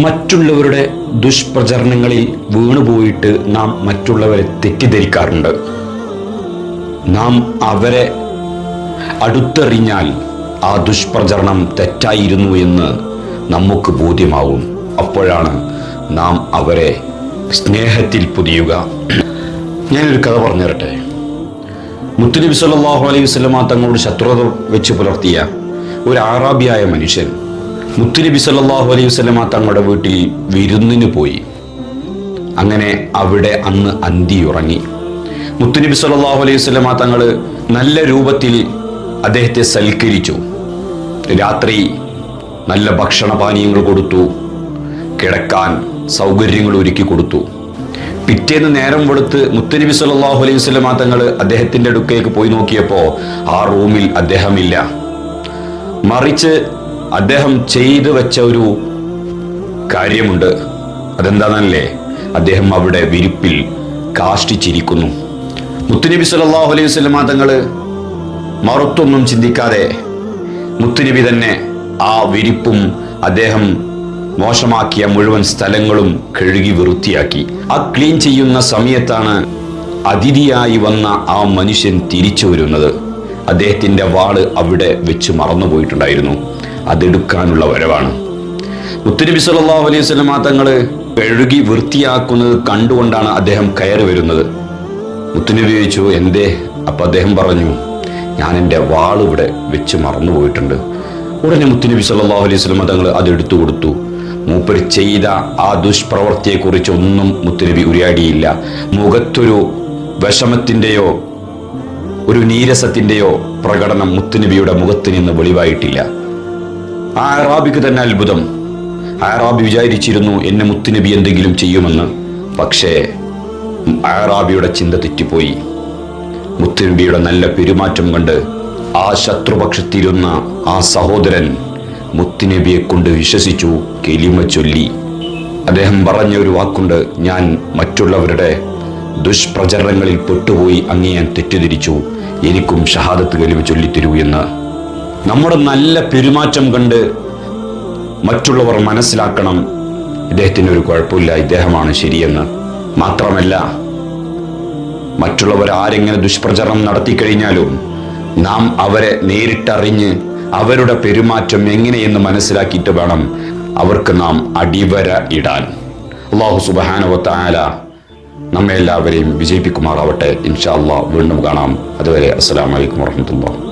മറ്റുള്ളവരുടെ ദുഷ്പ്രചരണങ്ങളിൽ വീണുപോയിട്ട് നാം മറ്റുള്ളവരെ തെറ്റിദ്ധരിക്കാറുണ്ട്. നാം അവരെ അടുത്തെറിഞ്ഞാൽ ആ ദുഷ്പ്രചരണം തെറ്റായിരുന്നു എന്ന് നമുക്ക് ബോധ്യമാവും. അപ്പോഴാണ് നാം അവരെ സ്നേഹത്തിൽ പൊതിയുക. ഞാനൊരു കഥ പറഞ്ഞു തരട്ടെ. മുത്തുനബി സല്ലല്ലാഹു അലൈഹി വസല്ലമ തങ്ങളോട് ശത്രുത വെച്ച് പുലർത്തിയ ഒരു അറാബിയായ മനുഷ്യൻ മുത്തുനബി സല്ലല്ലാഹു അലൈഹി വസല്ലമ തങ്ങളുടെ വീട്ടിൽ വിരുന്നിന് പോയി. അങ്ങനെ അവിടെ അന്ന് അന്തിയുറങ്ങി. മുത്തുനബി സല്ലല്ലാഹു അലൈഹി വസല്ലമ തങ്ങൾ നല്ല രൂപത്തിൽ അദ്ദേഹത്തെ സൽക്കരിച്ചു. രാത്രി നല്ല ഭക്ഷണപാനീയങ്ങൾ കൊടുത്തു, കിടക്കാൻ സൗകര്യങ്ങൾ ഒരുക്കി കൊടുത്തു. പിറ്റേന്ന് നേരം വെളുത്ത് മുത്തുനബി സല്ലല്ലാഹു അലൈഹി വസല്ലമ തങ്ങൾ അദ്ദേഹത്തിന്റെ അടുക്കേക്ക് പോയി നോക്കിയപ്പോൾ ആ റൂമിൽ അദ്ദേഹമില്ല. മറിച്ച് അദ്ദേഹം ചെയ്തു വെച്ച ഒരു കാര്യമുണ്ട്. അതെന്താണല്ലേ? അദ്ദേഹം അവിടെ വിരിപ്പിൽ കാഷ്ടിച്ചിരിക്കുന്നു. മുത്തുനബി സല്ലല്ലാഹു അലൈഹി വസല്ലമ തങ്ങൾ മറുത്തൊന്നും ചിന്തിക്കാതെ മുത്തുനബി തന്നെ ആ വിരിപ്പും അദ്ദേഹം മോശമാക്കിയ മുഴുവൻ സ്ഥലങ്ങളും കഴുകി വൃത്തിയാക്കി. ആ ക്ലീൻ ചെയ്യുന്ന സമയത്താണ് അതിഥിയായി വന്ന ആ മനുഷ്യൻ തിരിച്ചു വരുന്നത്. അദ്ദേഹത്തിന്റെ വാള് അവിടെ വെച്ച് മറന്നുപോയിട്ടുണ്ടായിരുന്നു. അതെടുക്കാനുള്ള വരവാണ്. മുത്തുനബി സല്ലല്ലാഹു അലൈഹി വസല്ലമ തങ്ങൾ കഴുകി വൃത്തിയാക്കുന്നത് കണ്ടുകൊണ്ടാണ് അദ്ദേഹം കയറി വരുന്നത്. മുത്തുനബി ചോദിച്ചു, എന്തേ? അപ്പൊ അദ്ദേഹം പറഞ്ഞു, ഞാൻ എൻ്റെ വാൾ ഇവിടെ വെച്ച് മറന്നുപോയിട്ടുണ്ട്. ഉടനെ മുത്തുനബി സല്ലല്ലാഹു അലൈഹി വസല്ലമ തങ്ങൾ അതെടുത്തു കൊടുത്തു. മൂപ്പർ ചെയ്ത ആ ദുഷ്പ്രവൃത്തിയെക്കുറിച്ച് ഒന്നും മുത്തുനബി ഉരിയാടിയില്ല. മുഖത്തൊരു വിഷമത്തിൻ്റെയോ ഒരു നീരസത്തിൻ്റെയോ പ്രകടനം മുത്തുനബിയുടെ മുഖത്ത് നിന്ന് വെളിവായിട്ടില്ല. ആ അറാബിക്ക് തന്നെ അത്ഭുതം. അറാബി വിചാരിച്ചിരുന്നു എന്നെ മുത്തുനബി എന്തെങ്കിലും ചെയ്യുമെന്ന്. പക്ഷേ അറാബിയുടെ ചിന്ത തെറ്റിപ്പോയി. മുത്തുനബിയുടെ നല്ല പെരുമാറ്റം കണ്ട് ആ ശത്രുപക്ഷത്തിരുന്ന ആ സഹോദരൻ മുത്തുനബിയെ കൊണ്ട് വിശ്വസിച്ചു, കലിമ ചൊല്ലി. അദ്ദേഹം പറഞ്ഞ ഒരു വാക്കുണ്ട്, ഞാൻ മറ്റുള്ളവരുടെ ദുഷ്പ്രചരണങ്ങളിൽ പെട്ടുപോയി, അങ്ങേ ഞാൻ തെറ്റിദ്ധരിച്ചു, എനിക്കും ഷഹാദത്ത് കലിമ ചൊല്ലിത്തരൂ എന്ന്. നമ്മുടെ നല്ല പെരുമാറ്റം കണ്ട് മറ്റുള്ളവർ മനസ്സിലാക്കണം ഇദ്ദേഹത്തിന് ഒരു കുഴപ്പമില്ല, ഇദ്ദേഹമാണ് ശരിയെന്ന്. മാത്രമല്ല, മറ്റുള്ളവർ ആരെങ്ങനെ ദുഷ്പ്രചരണം നടത്തിക്കഴിഞ്ഞാലും നാം അവരെ നേരിട്ടറിഞ്ഞ് അവരുടെ പെരുമാറ്റം എങ്ങനെയെന്ന് മനസ്സിലാക്കിയിട്ട് വേണം അവർക്ക് നാം അടിവര ഇടാൻ. അല്ലാഹു സുബ്ഹാനഹു വ തആല നമ്മെ എല്ലാവരെയും വിജയിപ്പിക്കുമാറാവട്ടെ. ഇൻഷാ അല്ലാഹ് വീണ്ടും കാണാം. അതുവരെ അസ്സലാമു അലൈക്കും വറഹ്മത്തുള്ളാഹി.